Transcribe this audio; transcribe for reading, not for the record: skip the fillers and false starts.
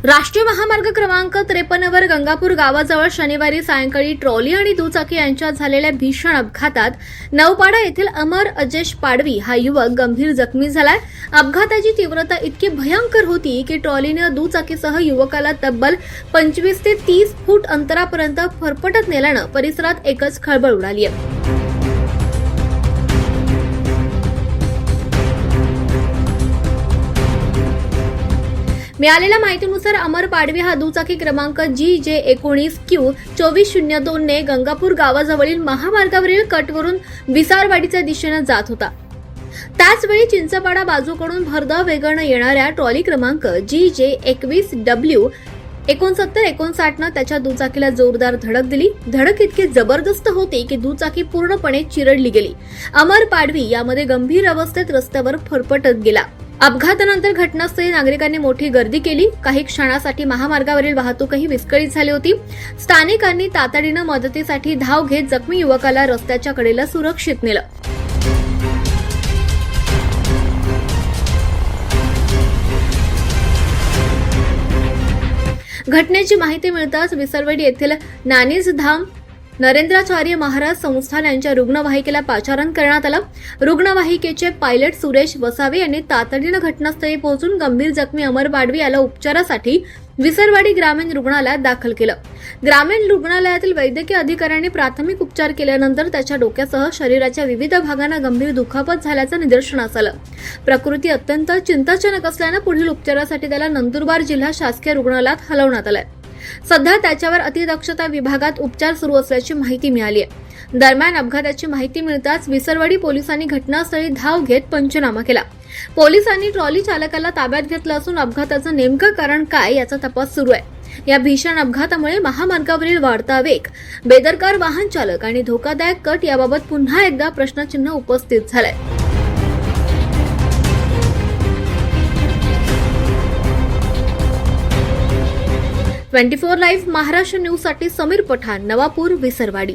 राष्ट्रीय महामार्ग क्रमांक 53 वर गंगापूर गावाजवळ शनिवारी सायंकाळी ट्रॉली आणि दुचाकी यांच्यात झालेल्या भीषण अपघातात नवपाडा येथील अमर अजेश पाडवी हा युवक गंभीर जखमी झालाय। अपघाताची तीव्रता इतकी भयंकर होती की ट्रॉलीने दुचाकीसह युवकाला तब्बल 25 ते 30 फूट अंतरापर्यंत फरफटत नेल्यानं परिसरात एकच खळबळ उडाली आहे। मिळालेल्या माहितीनुसार अमर पाडवी हा दुचाकी क्रमांक GJ19Q2402 ने गंगापूर गावाजवळील महामार्गावरील कटवरून विसारवाडीच्या दिशेने जात होता। त्याचवेळी चिंचपाडा बाजूकडून भरधाव वेगाने येणाऱ्या ट्रॉली क्रमांक GJ21W6959 ने त्याच्या दुचाकीला जोरदार धडक दिली। धडक इतकी जबरदस्त होती की दुचाकी पूर्णपणे चिरडली गेली। अमर पाडवी यामध्ये गंभीर अवस्थेत रस्त्यावर फरफटत गेला। अपघातानंतर घटनास्थळी नागरिकांनी मोठी गर्दी केली। काही क्षणासाठी महामार्गावरील वाहतूकही विस्कळीत झाली होती। स्थानिकांनी तातडीने मदतीसाठी धाव घेत जखमी युवकाला रस्त्याच्या कडेला सुरक्षित नेलं। घटनेची माहिती मिळताच विसरवाडी येथील नानीजधाम नरेंद्राचार्य महाराज संस्थान यांच्या रुग्णवाहिकेला पाचारण करण्यात आलं। रुग्णवाहिकेचे पायलट सुरेश वसावे यांनी तातडीने घटनास्थळी पोहोचून गंभीर जखमी अमर पाडवी याला उपचारासाठी विसरवाडी ग्रामीण रुग्णालयात दाखल केलं। ग्रामीण रुग्णालयातील वैद्यकीय अधिकाऱ्यांनी प्राथमिक उपचार केल्यानंतर त्याच्या डोक्यासह शरीराच्या विविध भागांना गंभीर दुखापत झाल्याचं निदर्शनास आलं। प्रकृती अत्यंत चिंताजनक असल्यानं पुढील उपचारासाठी त्याला नंदुरबार जिल्हा शासकीय रुग्णालयात हलवण्यात आलंय। सध्या त्याच्यावर अतिदक्षता विभागात उपचार सुरू असल्याची माहिती मिळाली आहे। दरम्यान अपघाताची माहिती मिळताच विसरवाडी पोलिसांनी घटनास्थळी धाव घेत पंचनामा केला। पोलिसांनी ट्रॉली चालकाला ताब्यात घेतलं असून अपघाताचं नेमकं कारण काय याचा तपास सुरू आहे। या भीषण अपघातामुळे महामार्गावरील वाढता वेग, बेदरकार वाहन चालक आणि धोकादायक कट याबाबत पुन्हा एकदा प्रश्नचिन्ह उपस्थित झालंय। 24 लाईव्ह महाराष्ट्र न्यूज साठी समीर पठाण, नवापूर, विसरवाडी।